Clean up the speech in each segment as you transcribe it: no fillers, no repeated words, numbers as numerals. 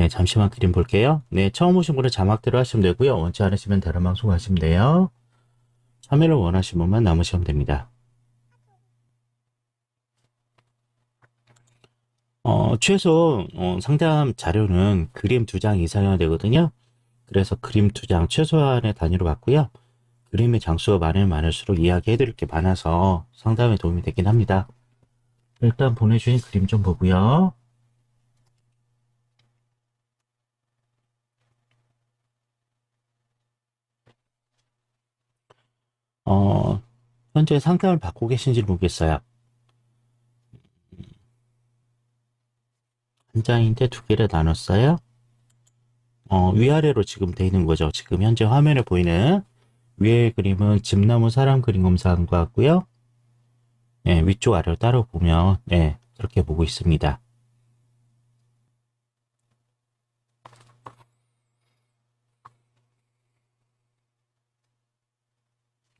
네, 잠시만 그림 볼게요. 네, 처음 오신 분은 자막대로 하시면 되고요. 원치 않으시면 다른 방송 하시면 돼요. 참여를 원하시는 분만 남으시면 됩니다. 최소 상담 자료는 그림 2장 이상이어야 되거든요. 그래서 그림 2장 최소한의 단위로 받고요. 그림의 장수가 많으면 많을수록 이야기해 드릴 게 많아서 상담에 도움이 되긴 합니다. 일단 보내주신 그림 좀 보고요. 어, 현재 상담을 받고 계신지 모르겠어요. 한 장인데 2개를 나눴어요. 위아래로 지금 돼 있는 거죠. 지금 현재 화면에 보이는 위의 그림은 집나무 사람 그림 검사한 것 같고요. 네, 위쪽 아래로 따로 보면 네, 그렇게 보고 있습니다.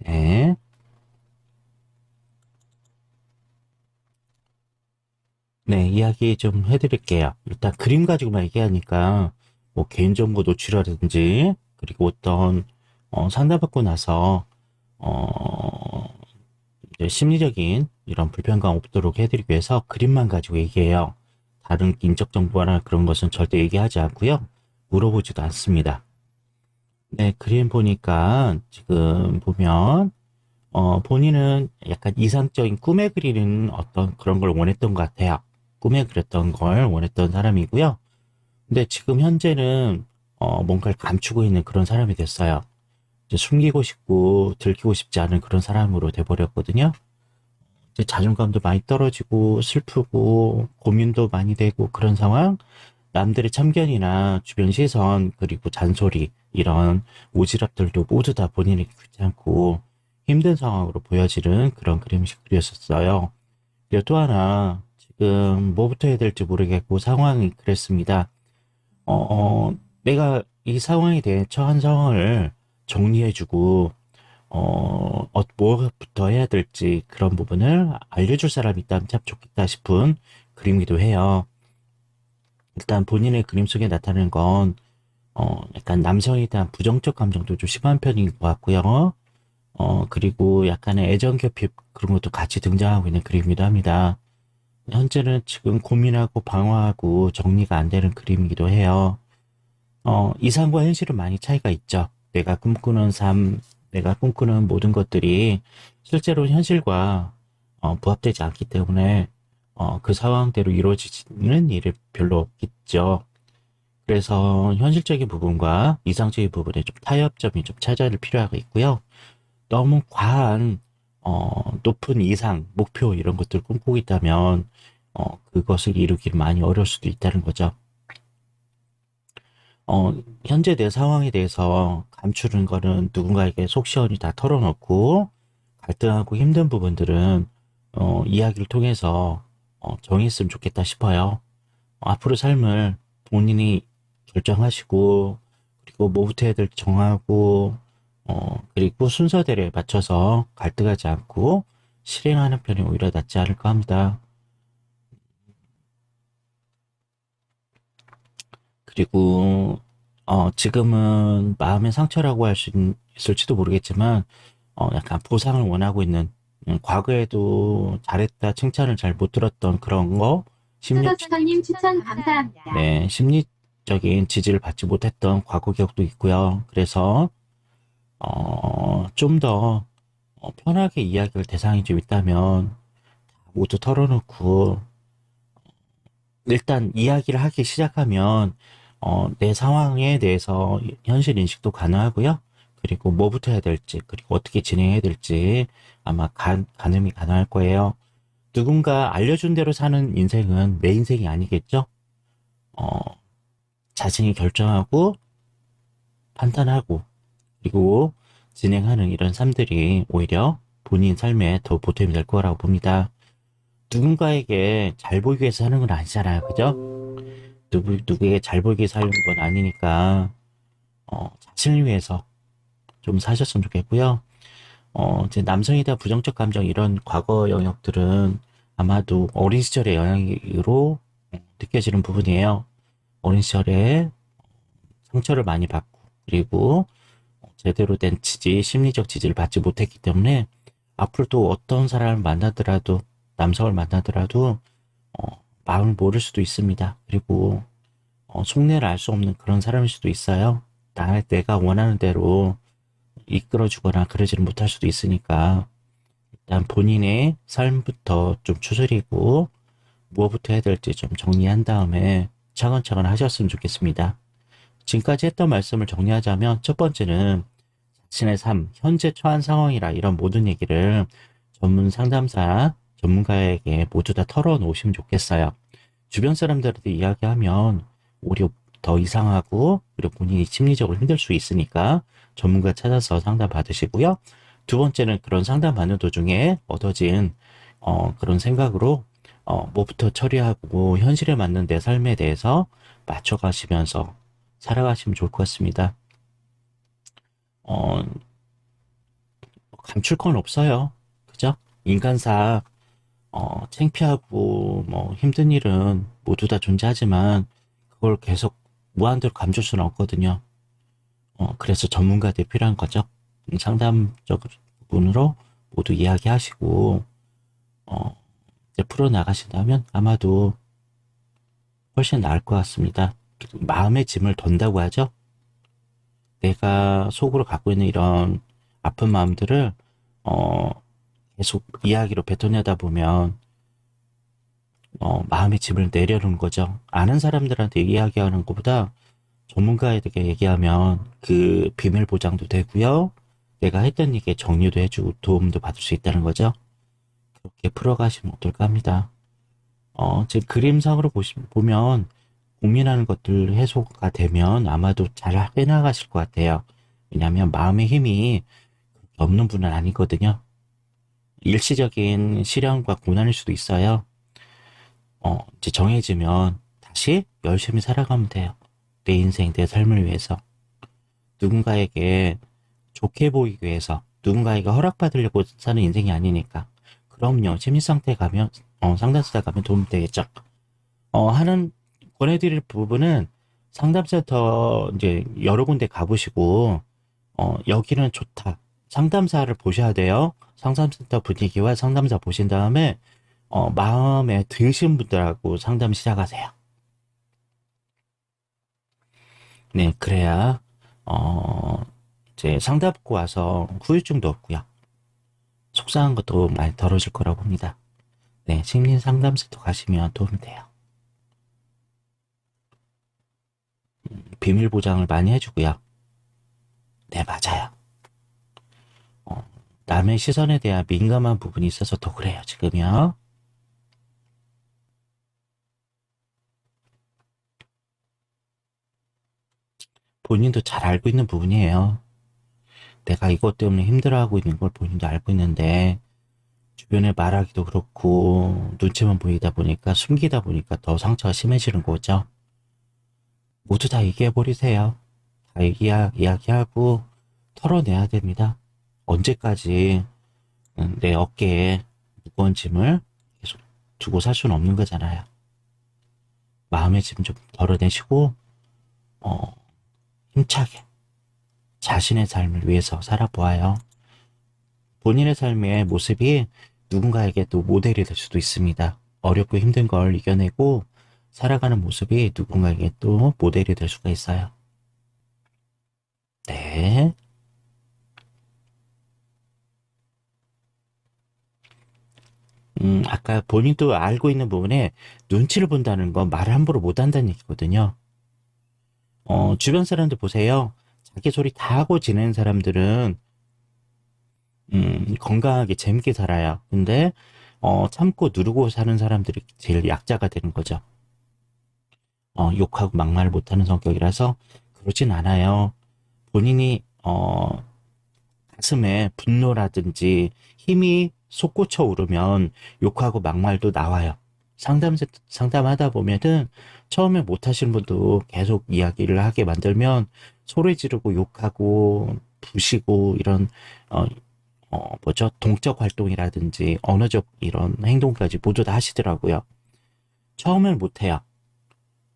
네. 네, 이야기 좀 해드릴게요. 일단 그림 가지고만 얘기하니까 뭐 개인정보 노출이라든지 그리고 어떤 상담받고 나서 어, 이제 심리적인 이런 불편감 없도록 해드리기 위해서 그림만 가지고 얘기해요. 다른 인적 정보나 그런 것은 절대 얘기하지 않고요. 물어보지도 않습니다. 네, 그림 보니까 지금 보면 본인은 약간 이상적인 꿈에 그리는 어떤 그런 걸 원했던 것 같아요. 꿈에 그렸던 걸 원했던 사람이고요. 근데 지금 현재는 뭔가를 감추고 있는 그런 사람이 됐어요. 이제 숨기고 싶고 들키고 싶지 않은 그런 사람으로 돼버렸거든요. 이제 자존감도 많이 떨어지고 슬프고 고민도 많이 되고 그런 상황. 남들의 참견이나 주변 시선 그리고 잔소리 이런 오지랖들도 모두 다 본인에게 귀찮고 힘든 상황으로 보여지는 그런 그림이 그렸었어요. 그리고 또 하나 지금 뭐부터 해야 될지 모르겠고 상황이 그랬습니다. 내가 이 상황에 대해 처한 상황을 정리해주고 뭐부터 해야 될지 그런 부분을 알려줄 사람이 있다면 참 좋겠다 싶은 그림이기도 해요. 일단 본인의 그림 속에 나타나는 건 약간 남성에 대한 부정적 감정도 좀 심한 편인 것 같고요. 그리고 약간의 애정 결핍 그런 것도 같이 등장하고 있는 그림이기도 합니다. 현재는 지금 고민하고 방황하고 정리가 안 되는 그림이기도 해요. 이상과 현실은 많이 차이가 있죠. 내가 꿈꾸는 삶, 내가 꿈꾸는 모든 것들이 실제로 현실과 부합되지 않기 때문에 그 상황대로 이루어지는 일이 별로 없겠죠. 그래서 현실적인 부분과 이상적인 부분에 좀 타협점이 좀 찾아야 될 필요가 있고요. 너무 과한 높은 이상, 목표 이런 것들 꿈꾸고 있다면 그것을 이루기는 많이 어려울 수도 있다는 거죠. 현재 내 상황에 대해서 감추는 거는 누군가에게 속 시원히 다 털어놓고 갈등하고 힘든 부분들은 이야기를 통해서 정했으면 좋겠다 싶어요. 앞으로 삶을 본인이 결정하시고 그리고 뭐부터 해야 될지 정하고 그리고 순서대로 맞춰서 갈등하지 않고 실행하는 편이 오히려 낫지 않을까 합니다. 그리고 지금은 마음의 상처라고 할 수 있을지도 모르겠지만 약간 보상을 원하고 있는 과거에도 잘했다 칭찬을 잘 못 들었던 그런 거 수더수더님 추천 감사합니다. 네, 심리적인 지지를 받지 못했던 과거 기억도 있고요. 그래서 좀 더 편하게 이야기할 대상이 좀 있다면 모두 털어놓고 일단 이야기를 하기 시작하면 내 상황에 대해서 현실 인식도 가능하고요. 그리고 뭐부터 해야 될지, 그리고 어떻게 진행해야 될지 아마 가늠이 가능할 거예요. 누군가 알려준 대로 사는 인생은 내 인생이 아니겠죠? 어, 자신이 결정하고 판단하고 그리고 진행하는 이런 삶들이 오히려 본인 삶에 더 보탬이 될 거라고 봅니다. 누군가에게 잘 보이기 위해서 하는 건 아니잖아요. 그죠? 누구에게 잘 보이기 위해서 하는 건 아니니까, 자신을 위해서 좀 사셨으면 좋겠고요. 이제 남성에 대한 부정적 감정 이런 과거 영역들은 아마도 어린 시절의 영향으로 느껴지는 부분이에요. 어린 시절에 상처를 많이 받고, 그리고 제대로 된 지지, 심리적 지지를 받지 못했기 때문에 앞으로도 어떤 사람을 만나더라도, 남성을 만나더라도 마음을 모를 수도 있습니다. 그리고 속내를 알 수 없는 그런 사람일 수도 있어요. 내가 원하는 대로 이끌어주거나 그러지를 못할 수도 있으니까 일단 본인의 삶부터 좀 추스리고 무엇부터 해야 될지 좀 정리한 다음에 차근차근 하셨으면 좋겠습니다. 지금까지 했던 말씀을 정리하자면 첫 번째는 자신의 삶, 현재 처한 상황이라 이런 모든 얘기를 전문 상담사, 전문가에게 모두 다 털어놓으시면 좋겠어요. 주변 사람들한테 이야기하면 오히려 더 이상하고 그리고 본인이 심리적으로 힘들 수 있으니까 전문가 찾아서 상담 받으시고요. 두 번째는 그런 상담 받는 도중에 얻어진 그런 생각으로 뭐부터 처리하고 현실에 맞는 내 삶에 대해서 맞춰가시면서 살아가시면 좋을 것 같습니다. 어, 감출 건 없어요. 그죠? 인간사, 창피하고, 뭐, 힘든 일은 모두 다 존재하지만, 그걸 계속 무한대로 감출 수는 없거든요. 그래서 전문가들이 필요한 거죠. 상담적 부분으로 모두 이야기하시고, 이제 풀어나가신다면 아마도 훨씬 나을 것 같습니다. 마음의 짐을 던다고 하죠. 내가 속으로 갖고 있는 이런 아픈 마음들을 계속 이야기로 뱉어내다 보면 마음의 짐을 내려놓는 거죠. 아는 사람들한테 이야기하는 것보다 전문가에게 얘기하면 그 비밀 보장도 되고요. 내가 했던 얘기에 정리도 해주고 도움도 받을 수 있다는 거죠. 그렇게 풀어가시면 어떨까 합니다. 지금 그림상으로 보면 고민하는 것들 해소가 되면 아마도 잘 해나가실 것 같아요. 왜냐하면 마음의 힘이 없는 분은 아니거든요. 일시적인 시련과 고난일 수도 있어요. 이제 정해지면 다시 열심히 살아가면 돼요. 내 인생, 내 삶을 위해서. 누군가에게 좋게 보이기 위해서, 누군가에게 허락받으려고 사는 인생이 아니니까. 그럼요, 심리상태 가면, 상담사 가면 도움 되겠죠. 권해드릴 부분은 상담센터 이제 여러 군데 가보시고, 여기는 좋다. 상담사를 보셔야 돼요. 상담센터 분위기와 상담사 보신 다음에, 마음에 드신 분들하고 상담 시작하세요. 네, 그래야, 이제 상담 받고 와서 후유증도 없고요. 속상한 것도 많이 덜어질 거라고 봅니다. 네, 심리 상담센터 가시면 도움이 돼요. 비밀 보장을 많이 해주고요. 네, 맞아요. 남의 시선에 대한 민감한 부분이 있어서 더 그래요, 지금요. 본인도 잘 알고 있는 부분이에요. 내가 이것 때문에 힘들어하고 있는 걸 본인도 알고 있는데, 주변에 말하기도 그렇고, 눈치만 보이다 보니까, 숨기다 보니까 더 상처가 심해지는 거죠. 모두 다 얘기해버리세요. 다 이야기하고, 털어내야 됩니다. 언제까지 내 어깨에 무거운 짐을 계속 두고 살 수는 없는 거잖아요. 마음의 짐 좀 덜어내시고, 힘차게 자신의 삶을 위해서 살아보아요. 본인의 삶의 모습이 누군가에게 또 모델이 될 수도 있습니다. 어렵고 힘든 걸 이겨내고 살아가는 모습이 누군가에게 또 모델이 될 수가 있어요. 네. 아까 본인도 알고 있는 부분에 눈치를 본다는 건 말을 함부로 못한다는 얘기거든요. 주변 사람들 보세요. 자기 소리 다 하고 지내는 사람들은 건강하게 재밌게 살아요. 근데 참고 누르고 사는 사람들이 제일 약자가 되는 거죠. 욕하고 막말 못하는 성격이라서 그러진 않아요. 본인이 가슴에 분노라든지 힘이 솟구쳐 오르면 욕하고 막말도 나와요. 상담하다 보면은 처음에 못하시는 분도 계속 이야기를 하게 만들면 소리 지르고 욕하고 부시고 이런 뭐죠? 동적 활동이라든지 언어적 이런 행동까지 모두 다 하시더라고요. 처음엔 못해요.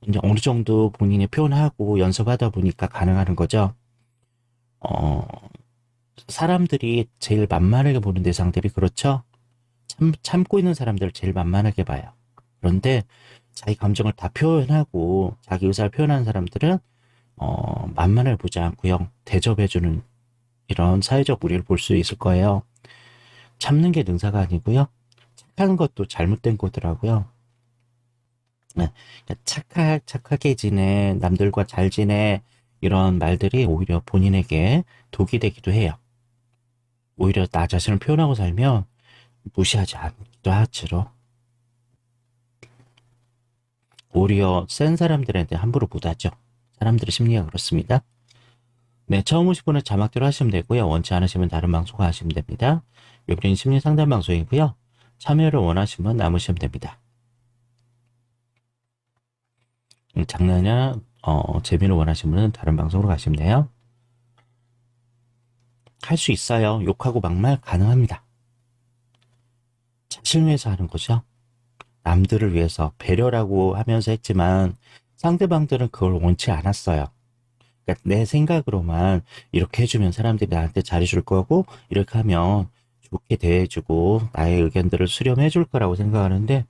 이제 어느 정도 본인이 표현하고 연습하다 보니까 가능한 거죠. 어, 사람들이 제일 만만하게 보는 대상들이 그렇죠. 참고 있는 사람들을 제일 만만하게 봐요. 그런데 자기 감정을 다 표현하고 자기 의사를 표현하는 사람들은 만만을 보지 않고요. 대접해주는 이런 사회적 우위를 볼 수 있을 거예요. 참는 게 능사가 아니고요. 착하는 것도 잘못된 거더라고요. 네. 착하게 지내, 남들과 잘 지내, 이런 말들이 오히려 본인에게 독이 되기도 해요. 오히려 나 자신을 표현하고 살면 무시하지 않기도 하죠. 오히려 센 사람들한테 함부로 못하죠. 사람들의 심리가 그렇습니다. 네, 처음 오신 분은 자막대로 하시면 되고요. 원치 않으시면 다른 방송 하시면 됩니다. 여기는 심리 상담 방송이고요. 참여를 원하시면 남으시면 됩니다. 장난이나 재미를 원하시는 분은 다른 방송으로 가시면 돼요. 할 수 있어요. 욕하고 막말 가능합니다. 자신을 위해서 하는 거죠. 남들을 위해서 배려라고 하면서 했지만 상대방들은 그걸 원치 않았어요. 그러니까 내 생각으로만 이렇게 해주면 사람들이 나한테 잘해줄 거고 이렇게 하면 좋게 대해주고 나의 의견들을 수렴해 줄 거라고 생각하는데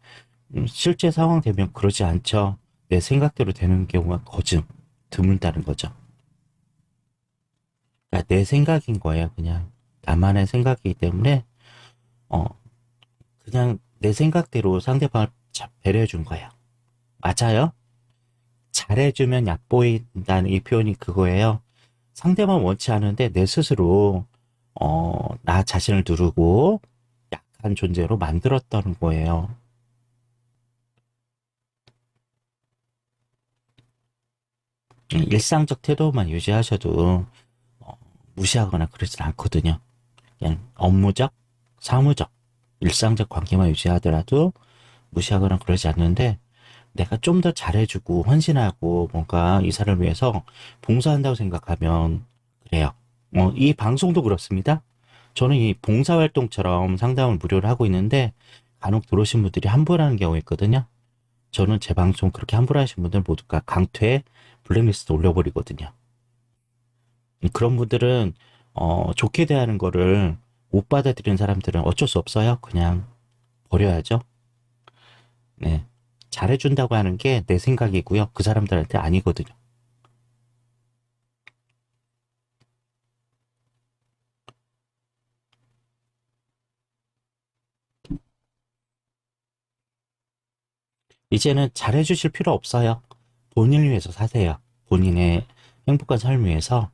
실제 상황 되면 그러지 않죠. 내 생각대로 되는 경우가 드물다는 거죠. 그러니까 내 생각인 거예요. 그냥 나만의 생각이기 때문에 어 그냥 내 생각대로 상대방을 배려해 준 거예요. 맞아요? 잘해주면 얕보인다는 이 표현이 그거예요. 상대방 원치 않은데 내 스스로 나 자신을 누르고 약한 존재로 만들었다는 거예요. 일상적 태도만 유지하셔도 무시하거나 그러진 않거든요. 그냥 업무적, 사무적, 일상적 관계만 유지하더라도 무시하거나 그러지 않는데 내가 좀 더 잘해주고 헌신하고 뭔가 이 사람을 위해서 봉사한다고 생각하면 그래요. 이 방송도 그렇습니다. 저는 이 봉사활동처럼 상담을 무료로 하고 있는데 간혹 들어오신 분들이 함부로하는 경우가 있거든요. 저는 제 방송 그렇게 함부로 하신 분들 모두가 강퇴 블랙리스트 올려버리거든요. 그런 분들은 좋게 대하는 거를 못 받아들이는 사람들은 어쩔 수 없어요. 그냥 버려야죠. 네. 잘해준다고 하는 게 내 생각이고요. 그 사람들한테 아니거든요. 이제는 잘해주실 필요 없어요. 본인을 위해서 사세요. 본인의 행복한 삶을 위해서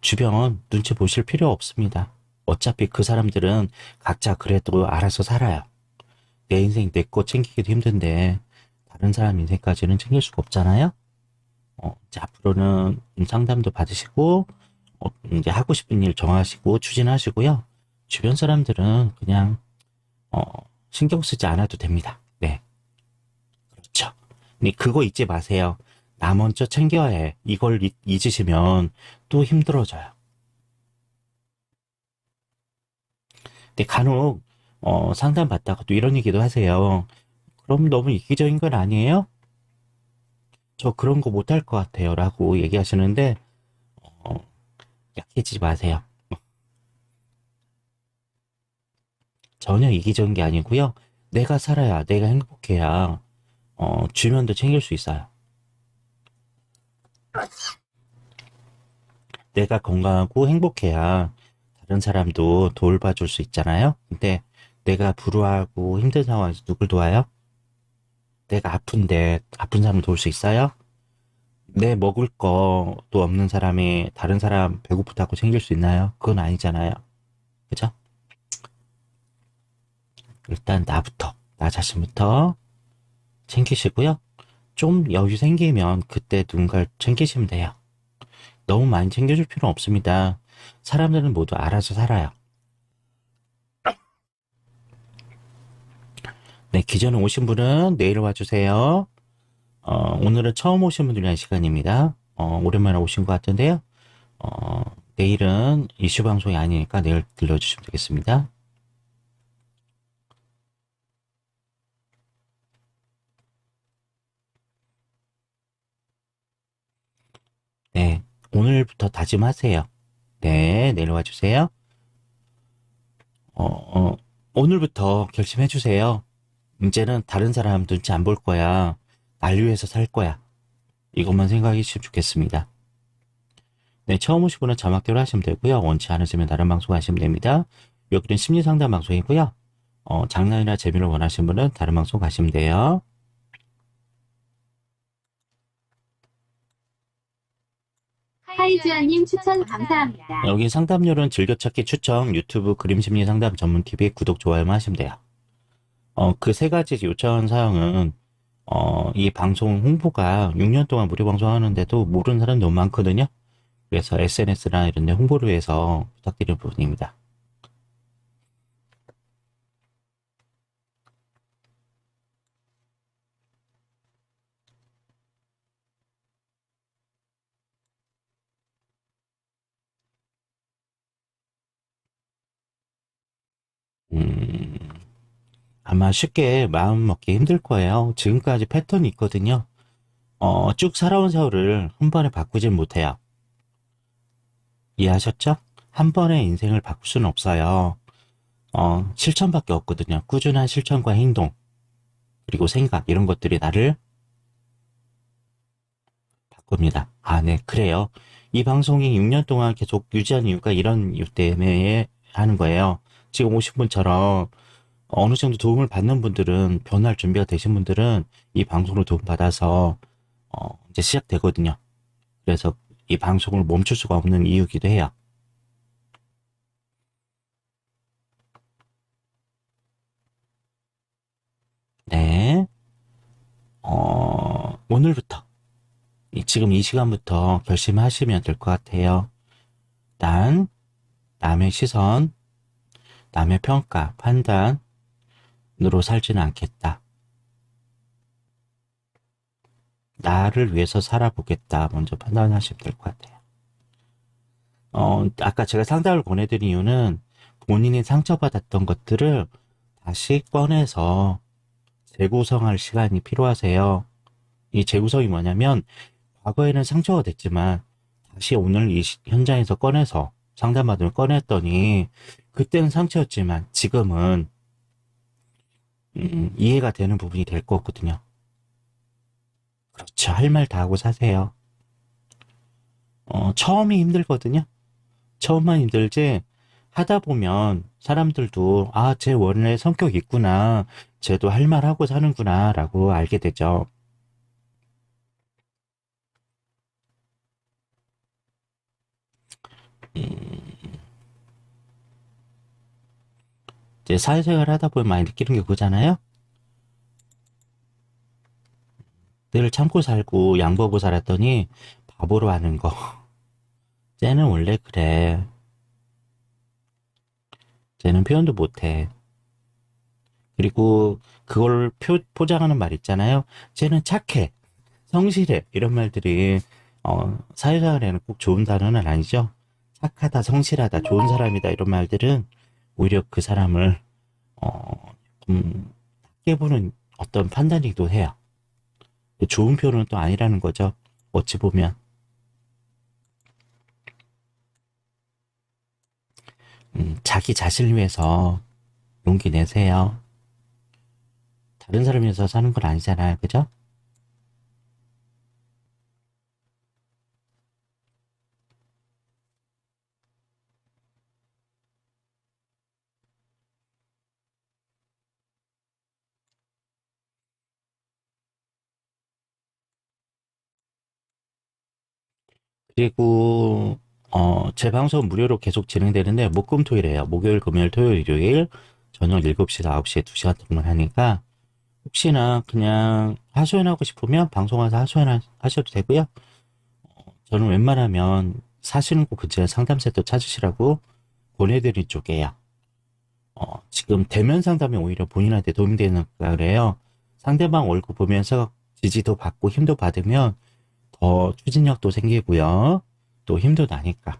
주변 눈치 보실 필요 없습니다. 어차피 그 사람들은 각자 그래도 알아서 살아요. 내 인생 내 거 챙기기도 힘든데 다른 사람 인생까지는 챙길 수가 없잖아요. 이제 앞으로는 상담도 받으시고 이제 하고 싶은 일 정하시고 추진하시고요. 주변 사람들은 그냥 어, 신경 쓰지 않아도 됩니다. 네, 그렇죠. 근데 그거 잊지 마세요. 나 먼저 챙겨야 해. 이걸 잊으시면 또 힘들어져요. 근데 간혹 상담 받다가 또 이런 얘기도 하세요. 그럼 너무 이기적인 건 아니에요? 저 그런 거 못할 것 같아요. 라고 얘기하시는데 어, 약해지지 마세요. 전혀 이기적인 게 아니고요. 내가 살아야, 내가 행복해야 주변도 챙길 수 있어요. 내가 건강하고 행복해야 다른 사람도 돌봐줄 수 있잖아요. 근데 내가 불우하고 힘든 상황에서 누굴 도와요? 내가 아픈데 아픈 사람을 도울 수 있어요? 내 먹을 거도 없는 사람이 다른 사람 배고프다고 챙길 수 있나요? 그건 아니잖아요. 그죠? 일단 나부터, 나 자신부터 챙기시고요. 좀 여유 생기면 그때 누군가를 챙기시면 돼요. 너무 많이 챙겨줄 필요는 없습니다. 사람들은 모두 알아서 살아요. 네, 기존에 오신 분은 내일 와주세요. 오늘은 처음 오신 분들 위한 시간입니다. 오랜만에 오신 것 같은데요. 내일은 이슈 방송이 아니니까 내일 들려주시면 되겠습니다. 네, 오늘부터 다짐하세요. 네, 내려와 주세요. 어, 오늘부터 결심해 주세요. 이제는 다른 사람 눈치 안 볼 거야. 날 위해서 살 거야. 이것만 생각해 주시면 좋겠습니다. 네, 처음 오신 분은 자막대로 하시면 되고요. 원치 않으시면 다른 방송 하시면 됩니다. 여기는 심리상담 방송이고요. 장난이나 재미를 원하시는 분은 다른 방송 가시면 돼요. 하이즈아님 추천 감사합니다. 여기 상담료는 즐겨찾기 추천, 유튜브 그림심리상담 전문TV 구독, 좋아요만 하시면 돼요. 그 세 가지 요청 사항은 이 방송 홍보가 6년 동안 무료 방송하는데도 모르는 사람이 너무 많거든요. 그래서 SNS나 이런 데 홍보를 위해서 부탁드리는 부분입니다. 음, 아마 쉽게 마음 먹기 힘들 거예요. 지금까지 패턴이 있거든요. 쭉 살아온 세월을 한 번에 바꾸진 못해요. 이해하셨죠? 한 번에 인생을 바꿀 수는 없어요. 실천밖에 없거든요. 꾸준한 실천과 행동, 그리고 생각, 이런 것들이 나를 바꿉니다. 아, 네, 그래요. 이 방송이 6년 동안 계속 유지한 이유가 이런 이유 때문에 하는 거예요. 지금 오신 분처럼 어느 정도 도움을 받는 분들은, 변화할 준비가 되신 분들은 이 방송으로 도움받아서 이제 시작되거든요. 그래서 이 방송을 멈출 수가 없는 이유기도 해요. 네. 오늘부터, 지금 이 시간부터 결심하시면 될 것 같아요. 난 남의 시선, 남의 평가, 판단으로 살지는 않겠다. 나를 위해서 살아보겠다. 먼저 판단하시면 될 것 같아요. 아까 제가 상담을 권해드린 이유는 본인이 상처받았던 것들을 다시 꺼내서 재구성할 시간이 필요하세요. 이 재구성이 뭐냐면, 과거에는 상처가 됐지만 다시 오늘 이 현장에서 꺼내서 상담받으면 꺼냈더니, 그때는 상처였지만 지금은 이해가 되는 부분이 될 거거든요. 그렇죠. 할 말 다 하고 사세요. 처음이 힘들거든요. 처음만 힘들지, 하다 보면 사람들도 아, 쟤 원래 성격 있구나, 쟤도 할 말 하고 사는구나 라고 알게 되죠. 음, 이제 사회생활 하다 보면 많이 느끼는 게 그거잖아요. 늘 참고 살고 양보하고 살았더니 바보로 하는 거. 쟤는 원래 그래. 쟤는 표현도 못해. 그리고 그걸 포장하는 말 있잖아요. 쟤는 착해, 성실해, 이런 말들이 사회생활에는 꼭 좋은 단어는 아니죠. 착하다, 성실하다, 좋은 사람이다, 이런 말들은 오히려 그 사람을 낮게 보는 어떤 판단이기도 해요. 좋은 표현은 또 아니라는 거죠. 어찌 보면. 자기 자신을 위해서 용기 내세요. 다른 사람 위해서 사는 건 아니잖아요. 그죠? 그리고 제 방송 무료로 계속 진행되는데 목금토일이에요. 목요일, 금요일, 토요일, 일요일 저녁 7시에서 9시에 2시간 동안 하니까, 혹시나 그냥 하소연하고 싶으면 방송 와서 하소연 하셔도 되고요. 저는 웬만하면 사시는 곳 근처에 상담센터 찾으시라고 보내드린 쪽이에요. 지금 대면 상담이 오히려 본인한테 도움이 되는 거라 그래요. 상대방 얼굴 보면서 지지도 받고 힘도 받으면 더 추진력도 생기고요. 또 힘도 나니까.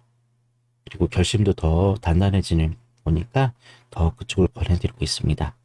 그리고 결심도 더 단단해지는 거니까 더 그쪽을 권해드리고 있습니다.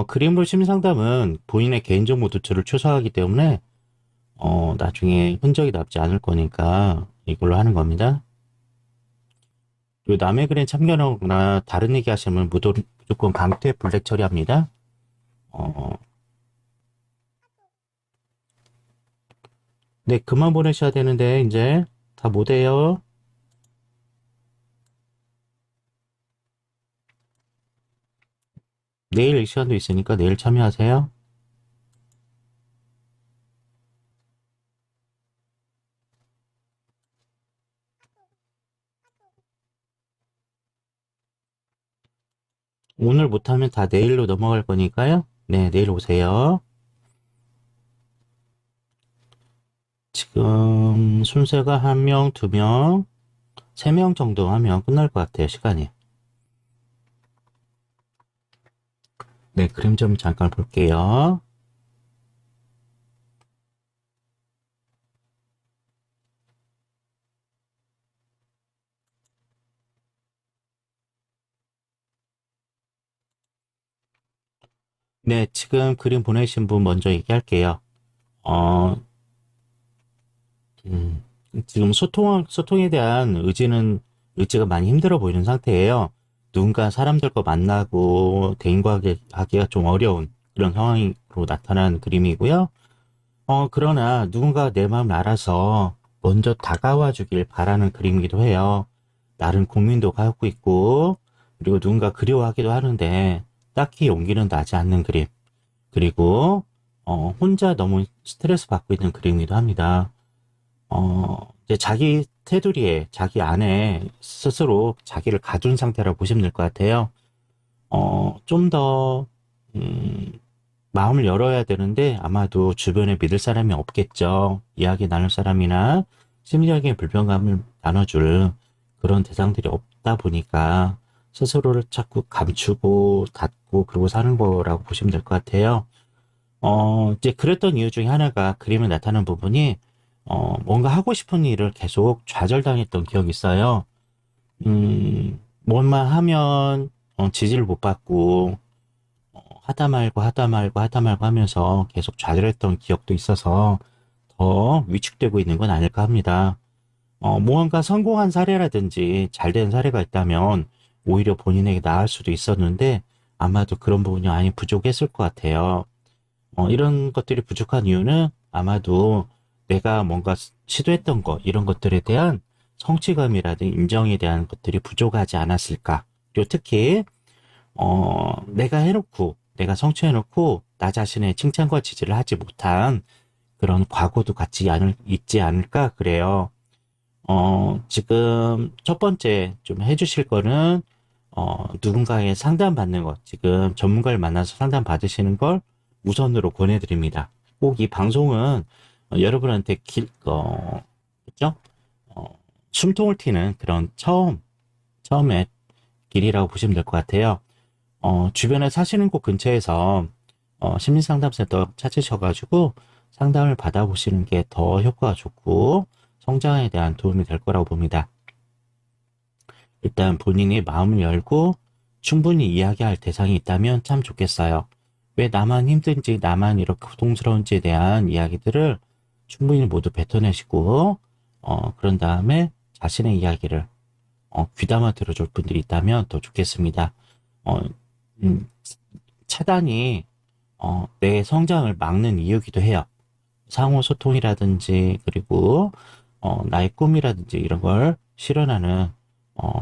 그림으로 심리 상담은 본인의 개인정보 노출을 최소화하기 때문에, 나중에 흔적이 남지 않을 거니까 이걸로 하는 겁니다. 그리고 남의 글에 참견하거나 다른 얘기 하시면 무조건 강퇴 블랙 처리합니다. 어, 네, 그만 보내셔야 되는데, 이제 다 못해요. 내일 이 시간도 있으니까 내일 참여하세요. 오늘 못하면 다 내일로 넘어갈 거니까요. 네, 내일 오세요. 지금 순서가 한 명, 두 명, 세 명 정도 하면 끝날 것 같아요, 시간이. 네, 그림 좀 잠깐 볼게요. 네, 지금 그림 보내신 분 먼저 얘기할게요. 어, 음, 지금 소통에 대한 의지가 많이 힘들어 보이는 상태예요. 누군가 사람들과 만나고 하기가 좀 어려운 그런 상황으로 나타난 그림이고요. 그러나 누군가 내 마음을 알아서 먼저 다가와 주길 바라는 그림이기도 해요. 나름 고민도 갖고 있고, 그리고 누군가 그리워하기도 하는데, 딱히 용기는 나지 않는 그림. 그리고, 혼자 너무 스트레스 받고 있는 그림이기도 합니다. 이제 자기 테두리에, 자기 안에 스스로 자기를 가둔 상태라고 보시면 될 것 같아요. 좀 더, 마음을 열어야 되는데 아마도 주변에 믿을 사람이 없겠죠. 이야기 나눌 사람이나 심리적인 불편감을 나눠줄 그런 대상들이 없다 보니까 스스로를 자꾸 감추고 닫고 그러고 사는 거라고 보시면 될 것 같아요. 이제 그랬던 이유 중에 하나가 그림에 나타난 부분이 뭔가 하고 싶은 일을 계속 좌절당했던 기억이 있어요. 뭔만 하면 지지를 못 받고 하다 말고 하면서 계속 좌절했던 기억도 있어서 더 위축되고 있는 건 아닐까 합니다. 무언가 성공한 사례라든지 잘 된 사례가 있다면 오히려 본인에게 나을 수도 있었는데 아마도 그런 부분이 많이 부족했을 것 같아요. 이런 것들이 부족한 이유는 아마도 내가 뭔가 시도했던 것, 이런 것들에 대한 성취감이라든지 인정에 대한 것들이 부족하지 않았을까. 그리고 특히 내가 성취해놓고 나 자신의 칭찬과 지지를 하지 못한 그런 과거도 있지 않을까 그래요. 지금 첫 번째 좀 해주실 거는, 누군가의 상담 받는 것, 지금 전문가를 만나서 상담 받으시는 걸 우선으로 권해드립니다. 꼭 이 방송은 여러분한테 그죠? 어, 숨통을 튀는 그런 처음에 길이라고 보시면 될 것 같아요. 주변에 사시는 곳 근처에서 심리상담센터 찾으셔가지고 상담을 받아보시는 게 더 효과가 좋고 성장에 대한 도움이 될 거라고 봅니다. 일단 본인이 마음을 열고 충분히 이야기할 대상이 있다면 참 좋겠어요. 왜 나만 힘든지, 나만 이렇게 고통스러운지에 대한 이야기들을 충분히 모두 뱉어내시고, 그런 다음에 자신의 이야기를 귀담아 들어줄 분들이 있다면 더 좋겠습니다. 어, 음, 차단이 내 성장을 막는 이유기도 해요. 상호 소통이라든지 그리고 나의 꿈이라든지 이런 걸 실현하는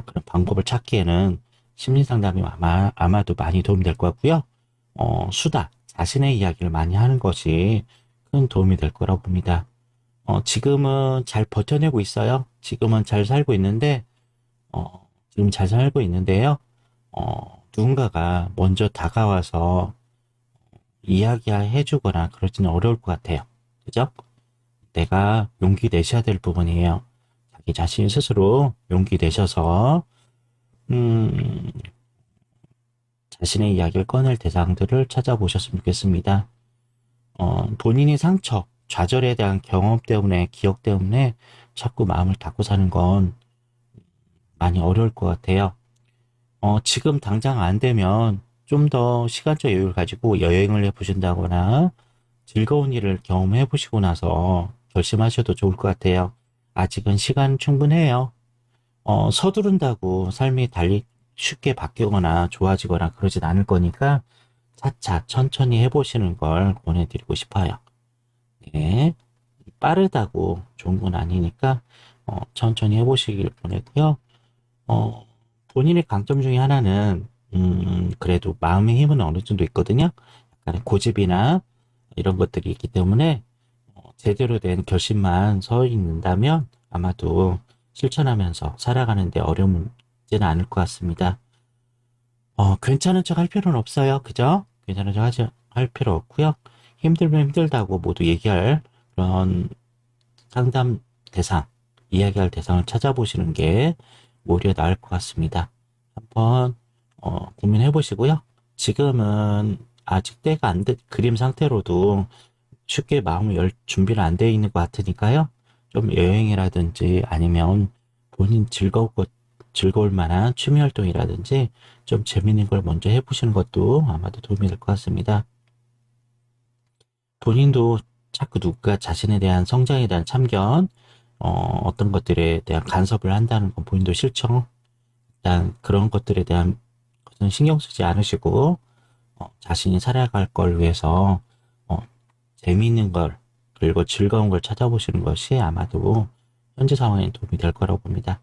그런 방법을 찾기에는 심리 상담이 아마도 많이 도움이 될 것 같고요. 자신의 이야기를 많이 하는 것이 큰 도움이 될 거라고 봅니다. 지금은 잘 버텨내고 있어요. 지금 잘 살고 있는데요. 누군가가 먼저 다가와서 이야기해 주거나 그러지는 어려울 것 같아요. 그죠? 내가 용기 내셔야 될 부분이에요. 자기 자신 스스로 용기 내셔서, 음, 자신의 이야기를 꺼낼 대상들을 찾아보셨으면 좋겠습니다. 본인이 좌절에 대한 경험 때문에, 기억 때문에 자꾸 마음을 닫고 사는 건 많이 어려울 것 같아요. 지금 당장 안 되면 좀 더 시간적 여유를 가지고 여행을 해보신다거나 즐거운 일을 경험해 보시고 나서 결심하셔도 좋을 것 같아요. 아직은 시간 충분해요. 서두른다고 삶이 달리 쉽게 바뀌거나 좋아지거나 그러진 않을 거니까 차차 천천히 해보시는 걸 권해드리고 싶어요. 네. 빠르다고 좋은 건 아니니까 천천히 해보시길 권하고요. 어, 본인의 강점 중에 하나는 그래도 마음의 힘은 어느 정도 있거든요. 약간의 고집이나 이런 것들이 있기 때문에 제대로 된 결심만 서 있는다면 아마도 실천하면서 살아가는데 어려움은 있지는 않을 것 같습니다. 괜찮은 척 할 필요는 없어요. 그죠? 괜찮은 척 할 필요 없고요. 힘들면 힘들다고 모두 얘기할 그런 상담 대상, 이야기할 대상을 찾아보시는 게 오히려 나을 것 같습니다. 한번 고민해 보시고요. 지금은 아직 때가 안 된 그림 상태로도 쉽게 마음을 열 준비는 안 되어 있는 것 같으니까요. 좀 여행이라든지 아니면 본인 즐거울 만한 취미 활동이라든지 좀 재밌는 걸 먼저 해보시는 것도 아마도 도움이 될 것 같습니다. 본인도 자꾸 누가 자신에 대한 성장에 대한 참견, 어떤 것들에 대한 간섭을 한다는 건 본인도 싫죠. 일단 그런 것들에 대한 것은 신경 쓰지 않으시고 자신이 살아갈 걸 위해서 재미있는 걸 그리고 즐거운 걸 찾아보시는 것이 아마도 현재 상황에 도움이 될 거라고 봅니다.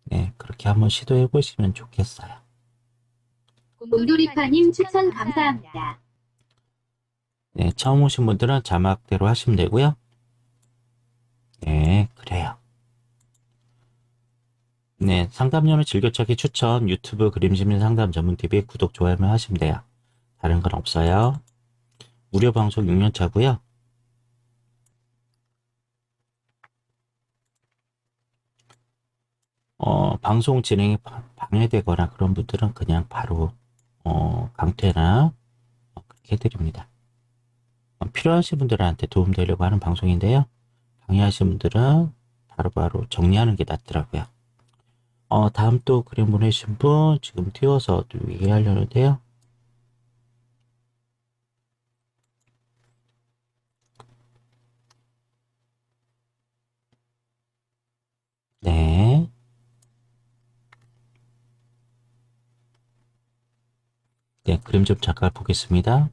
네, 그렇게 한번 시도해 보시면 좋겠어요. 곰돌이파님 추천 감사합니다. 네, 처음 오신 분들은 자막대로 하시면 되고요. 네, 그래요. 네, 상담료는 즐겨찾기 추천 유튜브 그림심리 상담 전문 TV 구독, 좋아요만 하시면 돼요. 다른 건 없어요. 무료 방송 6년 차고요. 방송 진행이 방해되거나 그런 분들은 그냥 바로 강퇴나 그렇게 해드립니다. 필요하신 분들한테 도움되려고 하는 방송인데요. 방해하신 분들은 바로바로 정리하는 게 낫더라고요. 다음 또 그림 보내신 분 지금 띄워서 또 얘기하려는데요. 네. 네, 그림 좀 잠깐 보겠습니다.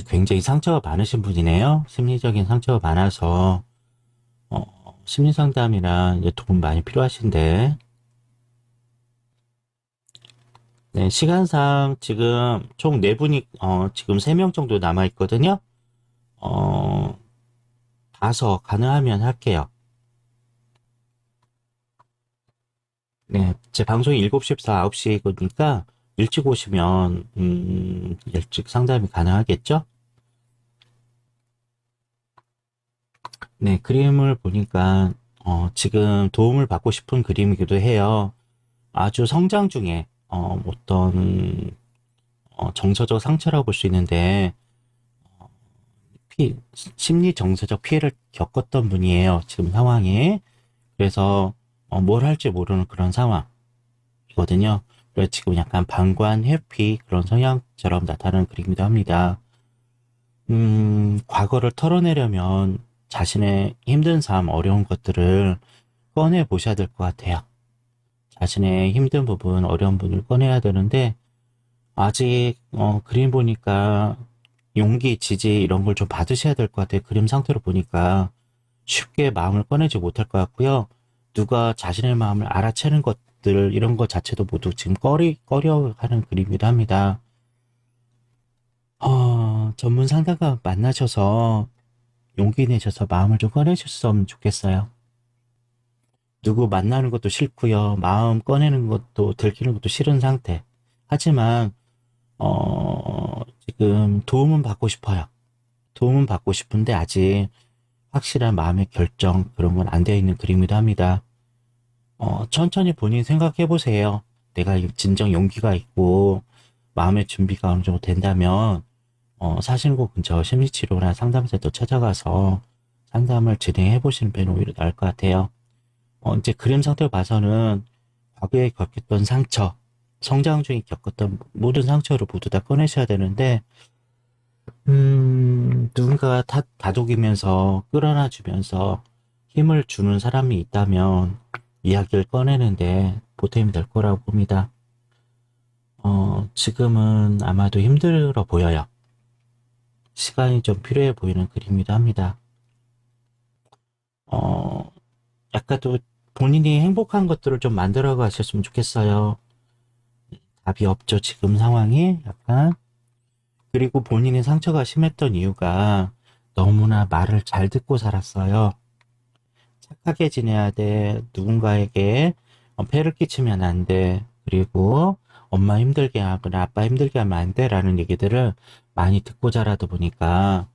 굉장히 상처가 많으신 분이네요. 심리적인 상처가 많아서, 심리 상담이나 이제 도움 많이 필요하신데, 네, 시간상 지금 총 4분이, 지금 3명 정도 남아있거든요. 봐서 가능하면 할게요. 네, 제 방송이 7시부터 9시니까 일찍 오시면, 일찍 상담이 가능하겠죠? 네, 그림을 보니까, 지금 도움을 받고 싶은 그림이기도 해요. 아주 성장 중에, 어떤, 정서적 상처라고 볼 수 있는데, 심리 정서적 피해를 겪었던 분이에요. 지금 상황이. 그래서, 뭘 할지 모르는 그런 상황이거든요. 그래서 지금 약간 방관, 회피, 그런 성향처럼 나타나는 그림이기도 합니다. 과거를 털어내려면 자신의 힘든 삶, 어려운 것들을 꺼내 보셔야 될 것 같아요. 자신의 힘든 부분, 어려운 부분을 꺼내야 되는데, 아직, 그림 보니까 용기, 지지, 이런 걸 좀 받으셔야 될 것 같아요. 그림 상태로 보니까 쉽게 마음을 꺼내지 못할 것 같고요. 누가 자신의 마음을 알아채는 것들, 이런 것 자체도 모두 지금 꺼려 하는 그림이기도 합니다. 전문 상담가 만나셔서 용기 내셔서 마음을 좀 꺼내셨으면 좋겠어요. 누구 만나는 것도 싫고요. 마음 꺼내는 것도 들키는 것도 싫은 상태. 하지만 지금 도움은 받고 싶어요. 도움은 받고 싶은데 아직 확실한 마음의 결정 그런 건 안 되어 있는 그림이기도 합니다. 천천히 본인 생각해 보세요. 내가 진정 용기가 있고 마음의 준비가 어느 정도 된다면 사시는 근처 심리치료나 상담센터 찾아가서 상담을 진행해 보시는 게 오히려 나을 것 같아요. 이제 그림 상태를 봐서는 과거에 겪었던 상처, 성장 중에 겪었던 모든 상처를 모두 다 꺼내셔야 되는데, 누군가 다독이면서 끌어놔 주면서 힘을 주는 사람이 있다면 이야기를 꺼내는데 보탬이 될 거라고 봅니다. 지금은 아마도 힘들어 보여요. 시간이 좀 필요해 보이는 그림이기도 합니다. 어, 약간 또 본인이 행복한 것들을 좀 만들어 가셨으면 좋겠어요. 답이 없죠, 지금 상황이 약간. 그리고 본인의 상처가 심했던 이유가 너무나 말을 잘 듣고 살았어요. 착하게 지내야 돼. 누군가에게 폐를 끼치면 안 돼. 그리고 엄마 힘들게 하거나 아빠 힘들게 하면 안 돼. 라는 얘기들을 많이 듣고 자라다 보니까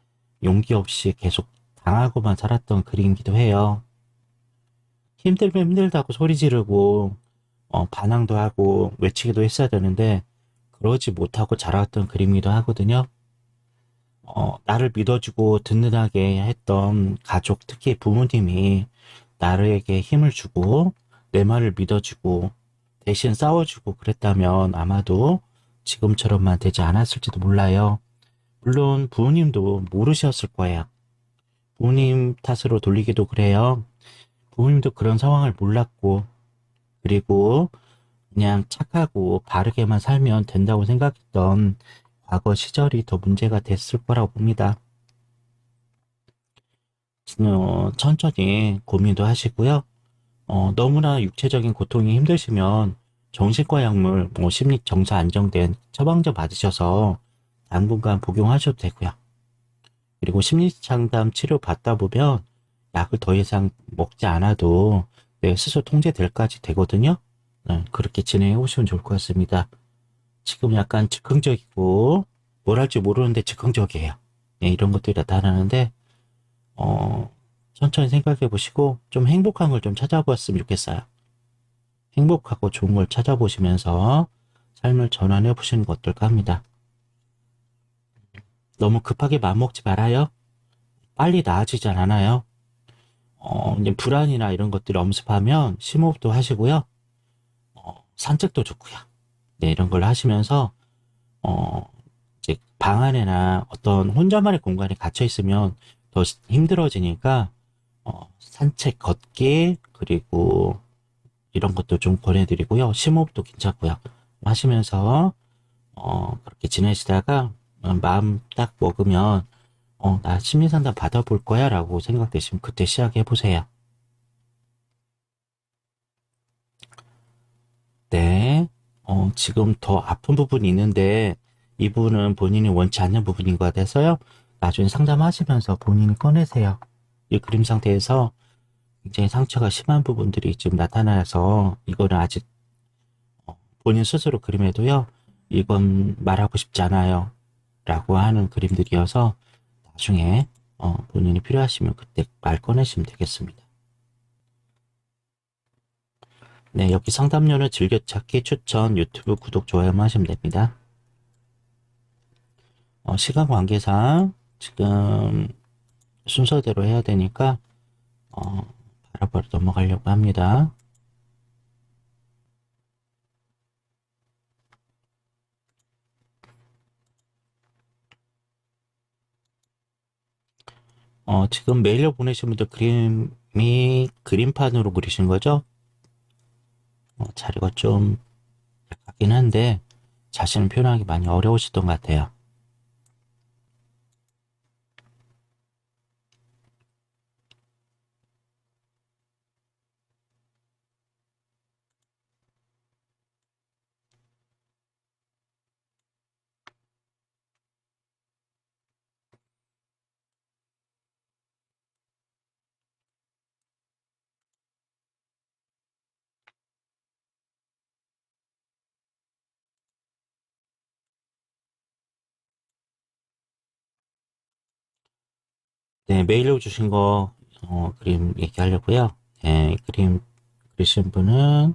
용기 없이 계속 당하고만 살았던 그림이기도 해요. 힘들면 힘들다고 소리 지르고 반항도 하고 외치기도 했어야 되는데 그러지 못하고 자라왔던 그림이기도 하거든요. 나를 믿어주고 든든하게 했던 가족, 특히 부모님이 나에게 힘을 주고 내 말을 믿어주고 대신 싸워주고 그랬다면 아마도 지금처럼만 되지 않았을지도 몰라요. 물론 부모님도 모르셨을 거예요. 부모님 탓으로 돌리기도 그래요. 부모님도 그런 상황을 몰랐고 그리고 그냥 착하고 바르게만 살면 된다고 생각했던 과거 시절이 더 문제가 됐을 거라고 봅니다. 천천히 고민도 하시고요. 너무나 육체적인 고통이 힘드시면 정신과 약물, 심리 정서 안정된 처방전 받으셔서 당분간 복용하셔도 되고요. 그리고 심리 상담 치료 받다 보면 약을 더 이상 먹지 않아도 내 스스로 통제될까지 되거든요. 그렇게 진행해 오시면 좋을 것 같습니다. 지금 약간 즉흥적이고 뭘 할지 모르는데 즉흥적이에요. 이런 것들이 나타나는데 천천히 생각해 보시고 좀 행복한 걸 좀 찾아보았으면 좋겠어요. 행복하고 좋은 걸 찾아보시면서 삶을 전환해 보시는 거 어떨까 합니다. 너무 급하게 마음먹지 말아요. 빨리 나아지지 않아요. 이제 불안이나 이런 것들을 엄습하면 심호흡도 하시고요. 산책도 좋고요. 네, 이런 걸 하시면서 어, 이제 방 안에나 어떤 혼자만의 공간에 갇혀 있으면 더 힘들어지니까 산책, 걷기 그리고 이런 것도 좀 권해드리고요. 심호흡도 괜찮고요. 하시면서 그렇게 지내시다가 마음 딱 먹으면 나 심리상담 받아볼 거야 라고 생각되시면 그때 시작해 보세요. 네. 지금 더 아픈 부분이 있는데 이 부분은 본인이 원치 않는 부분인 것 같아서요. 나중에 상담하시면서 본인이 꺼내세요. 이 그림 상태에서 굉장히 상처가 심한 부분들이 지금 나타나서 이거는 아직 본인 스스로 그림에도요. 이건 말하고 싶지 않아요. 라고 하는 그림들이어서 나중에 본인이 필요하시면 그때 말 꺼내시면 되겠습니다. 네, 여기 상담료는 즐겨찾기 추천 유튜브 구독, 좋아요만 하시면 됩니다. 시간 관계상 지금 순서대로 해야 되니까 바로바로 넘어가려고 합니다. 지금 메일로 보내신 분들 그림이 그림판으로 그리신 거죠? 자료가 좀 약하긴 한데 자신을 표현하기 많이 어려우셨던 것 같아요. 네, 메일로 주신 거 그림 얘기하려고요. 네, 그림 그리신 분은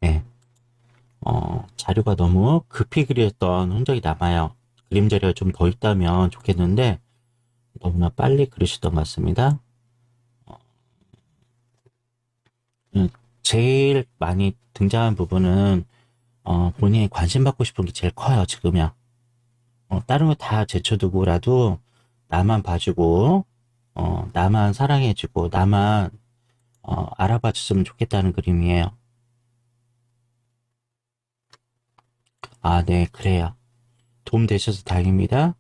네, 자료가 너무 급히 그렸던 흔적이 남아요. 그림 자료가 좀 더 있다면 좋겠는데 너무나 빨리 그리셨던 것 같습니다. 음, 제일 많이 등장한 부분은 본인이 관심 받고 싶은 게 제일 커요, 지금이야. 다른 거 다 제쳐두고라도 나만 봐주고, 나만 사랑해주고, 나만 알아봐 줬으면 좋겠다는 그림이에요. 아, 네, 그래요. 도움 되셔서 다행입니다.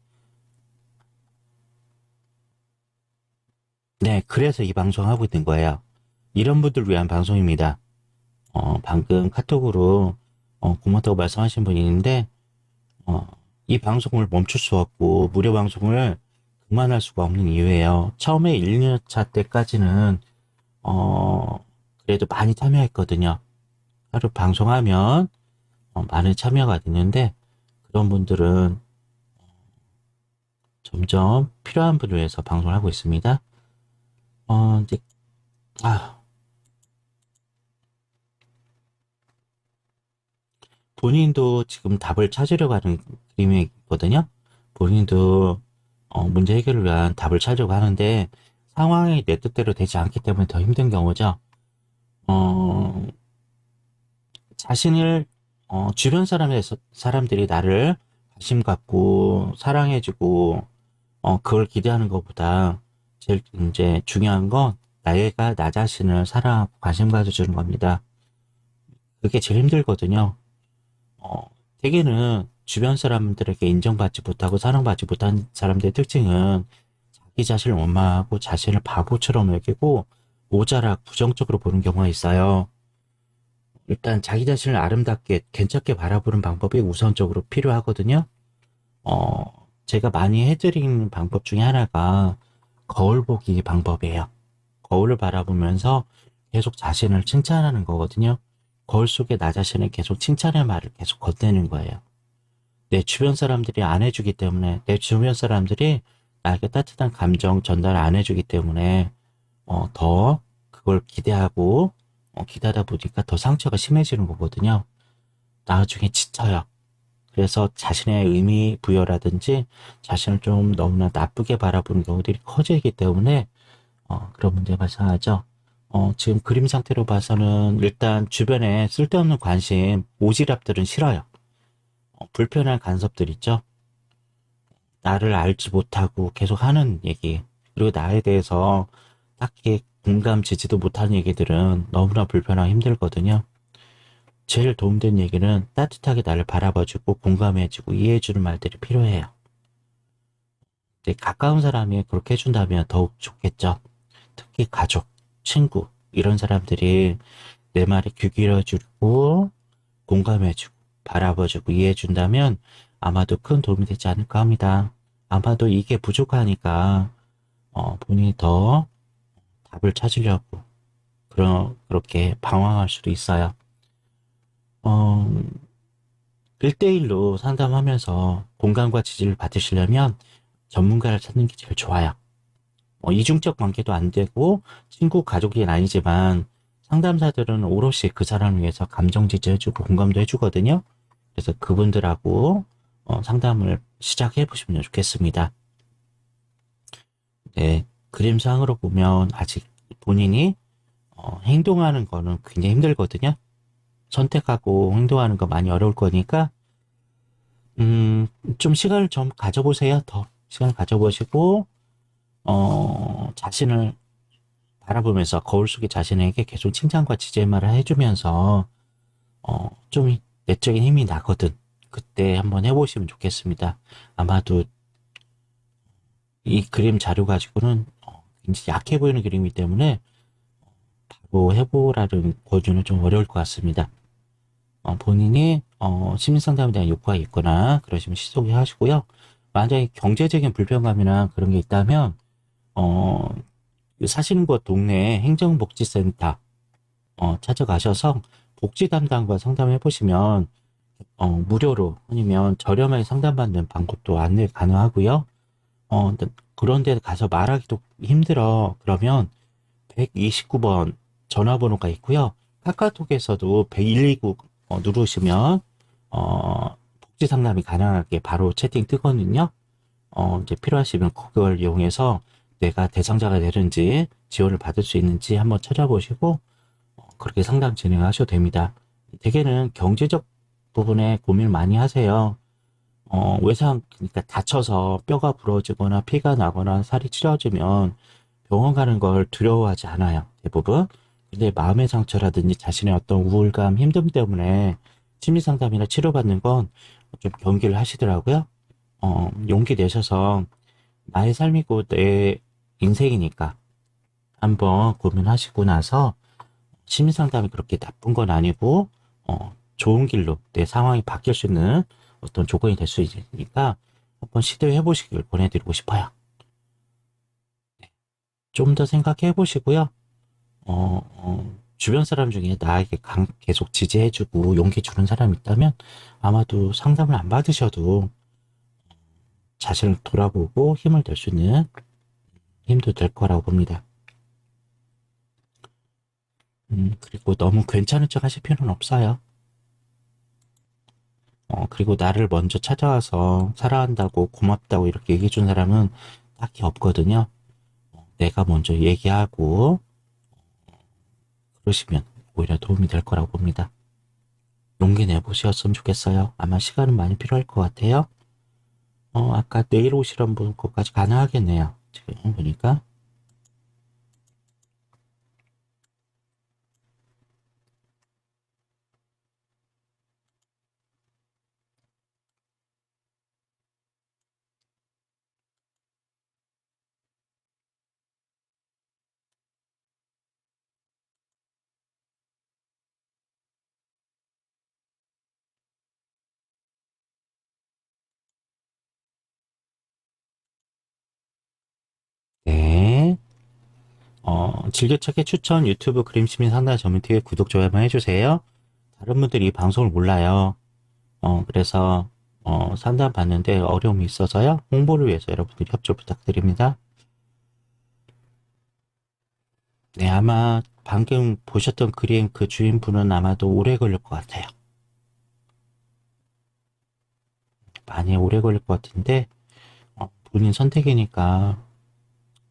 네, 그래서 이 방송 하고 있는 거예요. 이런 분들 위한 방송입니다. 방금 카톡으로 고맙다고 말씀하신 분이 있는데, 어, 이 방송을 멈출 수 없고, 무료 방송을 그만할 수가 없는 이유예요. 처음에 1년차 때까지는, 그래도 많이 참여했거든요. 하루 방송하면, 많은 참여가 됐는데, 그런 분들은 점점 필요한 분을 위해서 방송을 하고 있습니다. 이제, 아, 본인도 지금 답을 찾으려고 하는 그림이거든요. 본인도 문제 해결을 위한 답을 찾으려고 하는데 상황이 내 뜻대로 되지 않기 때문에 더 힘든 경우죠. 어, 자신을 주변 사람들이 나를 관심 갖고 사랑해주고 그걸 기대하는 것보다 제일 이제 중요한 건 나가 나 자신을 사랑하고 관심 가져주는 겁니다. 그게 제일 힘들거든요. 어, 대개는 주변 사람들에게 인정받지 못하고 사랑받지 못한 사람들의 특징은 자기 자신을 원망하고 자신을 바보처럼 여기고 모자라 부정적으로 보는 경우가 있어요. 일단 자기 자신을 아름답게 괜찮게 바라보는 방법이 우선적으로 필요하거든요. 제가 많이 해드리는 방법 중에 하나가 거울 보기 방법이에요. 거울을 바라보면서 계속 자신을 칭찬하는 거거든요. 거울 속에 나 자신을 계속 칭찬의 말을 계속 건네는 거예요. 내 주변 사람들이 안 해주기 때문에, 내 주변 사람들이 나에게 따뜻한 감정 전달 안 해주기 때문에 더 그걸 기대하고 기다다 보니까 더 상처가 심해지는 거거든요. 나중에 지쳐요. 그래서 자신의 의미 부여라든지 자신을 좀 너무나 나쁘게 바라보는 경우들이 커지기 때문에 그런 문제가 발생하죠. 지금 그림 상태로 봐서는 일단 주변에 쓸데없는 관심, 오지랖들은 싫어요. 불편한 간섭들 있죠. 나를 알지 못하고 계속 하는 얘기, 그리고 나에 대해서 딱히 공감, 지지도 못하는 얘기들은 너무나 불편하고 힘들거든요. 제일 도움된 얘기는 따뜻하게 나를 바라봐주고 공감해주고 이해해주는 말들이 필요해요. 이제 가까운 사람이 그렇게 해준다면 더욱 좋겠죠. 특히 가족, 친구 이런 사람들이 내 말에 귀 기울여주고 공감해주고 바라봐주고 이해해준다면 아마도 큰 도움이 되지 않을까 합니다. 아마도 이게 부족하니까 본인이 더 답을 찾으려고 그렇게 방황할 수도 있어요. 어, 1대1로 상담하면서 공감과 지지를 받으시려면 전문가를 찾는 게 제일 좋아요. 이중적 관계도 안 되고 친구, 가족이 아니지만 상담사들은 오롯이 그 사람을 위해서 감정 지지해주고 공감도 해주거든요. 그래서 그분들하고 상담을 시작해 보시면 좋겠습니다. 네, 그림상으로 보면 아직 본인이 행동하는 거는 굉장히 힘들거든요. 선택하고 행동하는 거 많이 어려울 거니까 좀 시간을 좀 가져보세요. 더 시간을 가져보시고 자신을 바라보면서 거울 속의 자신에게 계속 칭찬과 지지의 말을 해주면서 좀 내적인 힘이 나거든. 그때 한번 해보시면 좋겠습니다. 아마도 이 그림 자료 가지고는 굉장히 약해 보이는 그림이기 때문에 바로 해보라는 권유는 좀 어려울 것 같습니다. 본인이 심리상담에 대한 욕구가 있거나 그러시면 시도해 하시고요. 만약에 경제적인 불편감이나 그런 게 있다면 사시는 곳 동네 행정복지센터 찾아가셔서 복지 담당과 상담해 보시면 무료로 아니면 저렴하게 상담받는 방법도 안내 가능하고요. 그런 데 가서 말하기도 힘들어. 그러면 129번 전화번호가 있고요. 카카오톡에서도 119 누르시면 복지 상담이 가능하게 바로 채팅 뜨거든요. 이제 필요하시면 그걸 이용해서 내가 대상자가 되는지 지원을 받을 수 있는지 한번 찾아보시고 그렇게 상담 진행하셔도 됩니다. 대개는 경제적 부분에 고민을 많이 하세요. 외상, 그러니까 다쳐서 뼈가 부러지거나 피가 나거나 살이 찢어지면 병원 가는 걸 두려워하지 않아요. 대부분. 근데 마음의 상처라든지 자신의 어떤 우울감, 힘듦 때문에 심리 상담이나 치료받는 건 좀 경계를 하시더라고요. 용기 내셔서 나의 삶이고 내 인생이니까 한번 고민하시고 나서 심리 상담이 그렇게 나쁜 건 아니고 좋은 길로 내 상황이 바뀔 수 있는 어떤 조건이 될 수 있으니까 한번 시도해 보시길 권해드리고 싶어요. 좀 더 생각해 보시고요. 주변 사람 중에 나에게 계속 지지해주고 용기 주는 사람이 있다면 아마도 상담을 안 받으셔도 자신을 돌아보고 힘을 낼 수 있는 힘도 될 거라고 봅니다. 그리고 너무 괜찮은 척 하실 필요는 없어요. 그리고 나를 먼저 찾아와서 사랑한다고 고맙다고 이렇게 얘기해 준 사람은 딱히 없거든요. 내가 먼저 얘기하고 그러시면 오히려 도움이 될 거라고 봅니다. 용기 내보셨으면 좋겠어요. 아마 시간은 많이 필요할 것 같아요. 아까 내일 오시던 분 것까지 가능하겠네요. 지금 보니까. 네. 즐겨찾기 추천 유튜브 그림시민 상담 전문 TV 구독, 좋아요만 해주세요. 다른 분들이 이 방송을 몰라요. 그래서, 상담 받는데 어려움이 있어서요. 홍보를 위해서 여러분들이 협조 부탁드립니다. 네, 아마 방금 보셨던 그림 그 주인분은 아마도 오래 걸릴 것 같아요. 많이 오래 걸릴 것 같은데, 본인 선택이니까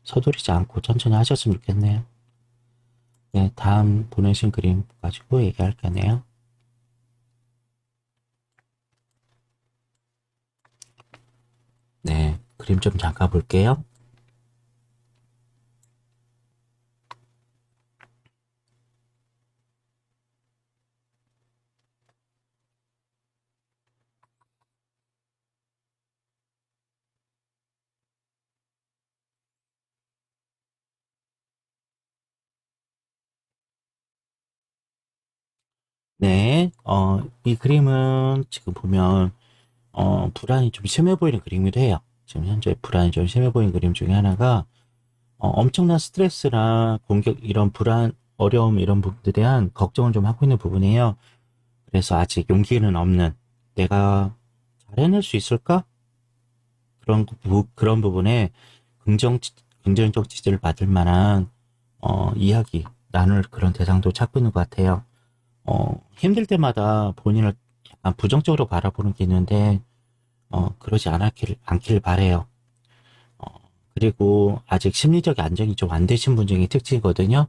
서두르지 않고 천천히 하셨으면 좋겠네요. 네, 다음 보내신 그림 가지고 얘기할 거네요. 네, 그림 좀 잠깐 볼게요. 네, 이 그림은 지금 보면, 불안이 좀 심해 보이는 그림이기도 해요. 지금 현재 불안이 좀 심해 보이는 그림 중에 하나가, 엄청난 스트레스나 공격, 이런 불안, 어려움, 이런 부분들에 대한 걱정을 좀 하고 있는 부분이에요. 그래서 아직 용기는 없는, 내가 잘 해낼 수 있을까? 그런 부분에 긍정, 긍정적 지지를 받을 만한, 이야기, 나눌 그런 대상도 찾고 있는 것 같아요. 힘들 때마다 본인을 약간 부정적으로 바라보는 게 있는데, 그러지 않길 바래요. 어, 그리고 아직 심리적 안정이 좀 안 되신 분 중에 특징이거든요.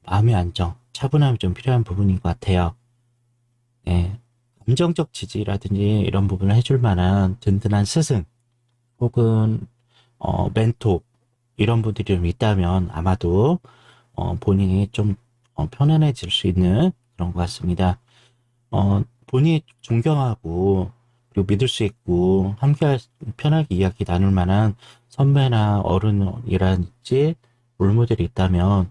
마음의 안정, 차분함이 좀 필요한 부분인 것 같아요. 네. 감정적 지지라든지 이런 부분을 해줄 만한 든든한 스승, 혹은, 멘토, 이런 분들이 좀 있다면 아마도, 본인이 좀, 편안해질 수 있는 그런 것 같습니다. 본인이 존경하고 그리고 믿을 수 있고 함께 편하게 이야기 나눌 만한 선배나 어른이라든지 롤모델이 있다면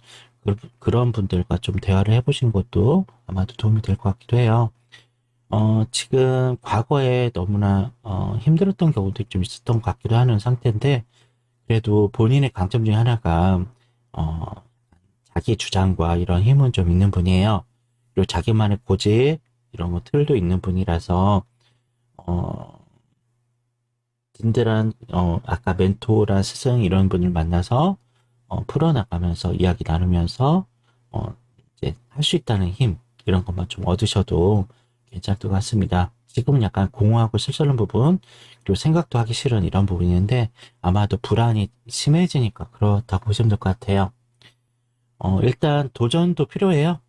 그런 분들과 좀 대화를 해보시는 것도 아마도 도움이 될 것 같기도 해요. 지금 과거에 너무나 힘들었던 경우도 좀 있었던 것 같기도 하는 상태인데 그래도 본인의 강점 중에 하나가 어, 자기 주장과 이런 힘은 좀 있는 분이에요. 그리고 자기만의 고집 이런 거 틀도 있는 분이라서 어, 든든한 아까 멘토라 스승 이런 분을 만나서 풀어나가면서 이야기 나누면서 이제 할 수 있다는 힘 이런 것만 좀 얻으셔도 괜찮을 것 같습니다. 지금은 약간 공허하고 쓸쓸한 부분, 그리고 생각도 하기 싫은 이런 부분이 있는데, 아마도 불안이 심해지니까 그렇다고 보시면 될 것 같아요. 일단 도전도 필요해요.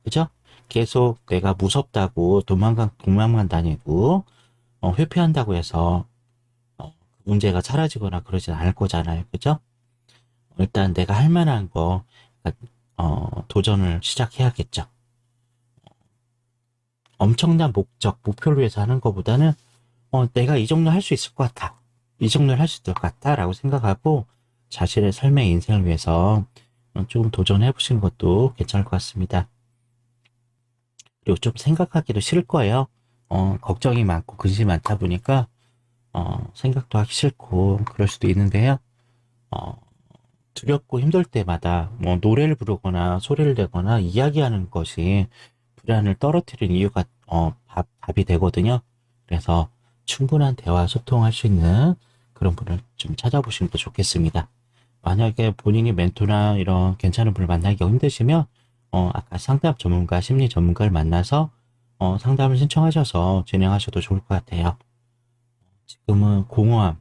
그죠? 계속 내가 무섭다고 도망만 다니고, 회피한다고 해서, 문제가 사라지거나 그러진 않을 거잖아요. 그죠? 일단 내가 할 만한 거, 그러니까, 도전을 시작해야겠죠. 엄청난 목표를 위해서 하는 것보다는, 내가 이 정도 할 수 있을 것 같아. 이 정도는 할 수 있을 것 같다. 라고 생각하고, 자신의 삶의 인생을 위해서 조금 도전해 보시는 것도 괜찮을 것 같습니다. 그리고 좀 생각하기도 싫을 거예요. 걱정이 많고 근심이 많다 보니까, 생각도 하기 싫고, 그럴 수도 있는데요. 어, 두렵고 힘들 때마다 뭐 노래를 부르거나 소리를 내거나 이야기하는 것이 불안을 떨어뜨리는 이유가, 답이 되거든요. 그래서 충분한 대화 소통할 수 있는 그런 분을 좀 찾아보시는 게 좋겠습니다. 만약에 본인이 멘토나 이런 괜찮은 분을 만나기가 힘드시면, 아까 상담 전문가, 심리 전문가를 만나서, 상담을 신청하셔서 진행하셔도 좋을 것 같아요. 지금은 공허함,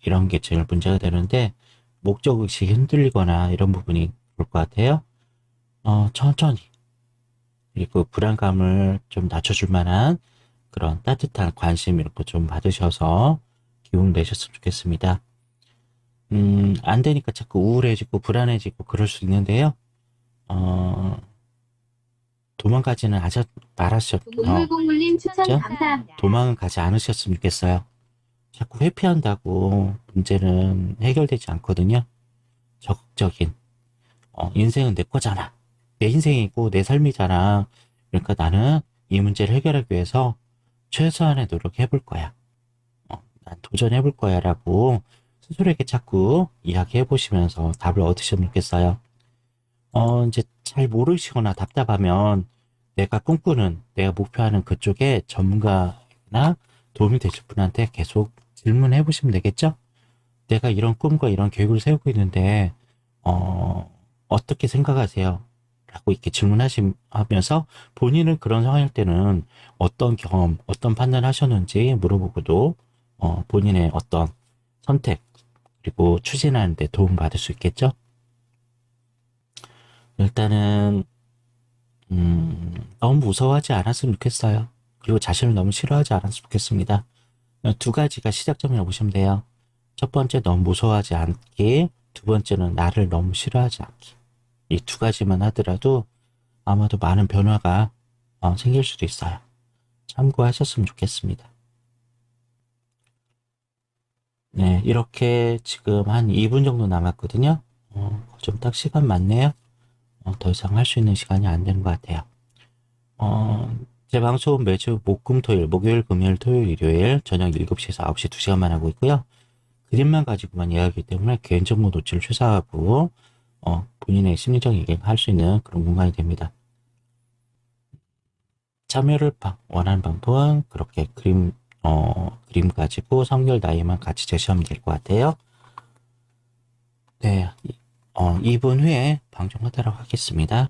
이런 게 제일 문제가 되는데, 목적의식이 흔들리거나 이런 부분이 그럴 것 같아요. 천천히, 그리고 불안감을 좀 낮춰줄 만한 그런 따뜻한 관심 이런 거 좀 받으셔서 기운 내셨으면 좋겠습니다. 안 되니까 자꾸 우울해지고 불안해지고 그럴 수 있는데요. 어, 도망가지는 동물공물님 추천 그죠? 감사합니다. 도망은 가지 않으셨으면 좋겠어요. 자꾸 회피한다고 문제는 해결되지 않거든요. 적극적인, 인생은 내 거잖아. 내 인생이고 내 삶이잖아. 그러니까 나는 이 문제를 해결하기 위해서 최소한의 노력해 볼 거야. 난 도전해 볼 거야 라고 스스로에게 자꾸 이야기해 보시면서 답을 얻으시면 좋겠어요. 이제 잘 모르시거나 답답하면 내가 목표하는 그쪽에 전문가나 도움이 되실 분한테 계속 질문해 보시면 되겠죠? 내가 이런 꿈과 이런 계획을 세우고 있는데, 어떻게 생각하세요? 라고 이렇게 질문하시면서 본인은 그런 상황일 때는 어떤 경험, 어떤 판단을 하셨는지 물어보고도, 본인의 어떤 선택, 그리고 추진하는 데 도움 받을 수 있겠죠? 일단은, 너무 무서워하지 않았으면 좋겠어요. 그리고 자신을 너무 싫어하지 않았으면 좋겠습니다. 두 가지가 시작점이라고 보시면 돼요. 첫 번째, 너무 무서워하지 않기. 두 번째는 나를 너무 싫어하지 않기. 이 두 가지만 하더라도 아마도 많은 변화가 생길 수도 있어요. 참고하셨으면 좋겠습니다. 네, 이렇게 지금 한 2분 정도 남았거든요. 좀 딱 시간 맞네요. 더 이상 할 수 있는 시간이 안 되는 것 같아요. 제 방송은 매주 목요일, 금요일, 토요일, 일요일 저녁 7시에서 9시 2시간만 하고 있고요. 그림만 가지고만 이야기하기 때문에 개인정보 노출을 최소화하고, 본인의 심리적 얘기를 할 수 있는 그런 공간이 됩니다. 참여를 원하는 방법은 그렇게 그림 가지고 성별 나이만 같이 제시하면 될 것 같아요. 네, 2분 후에 방송하도록 하겠습니다.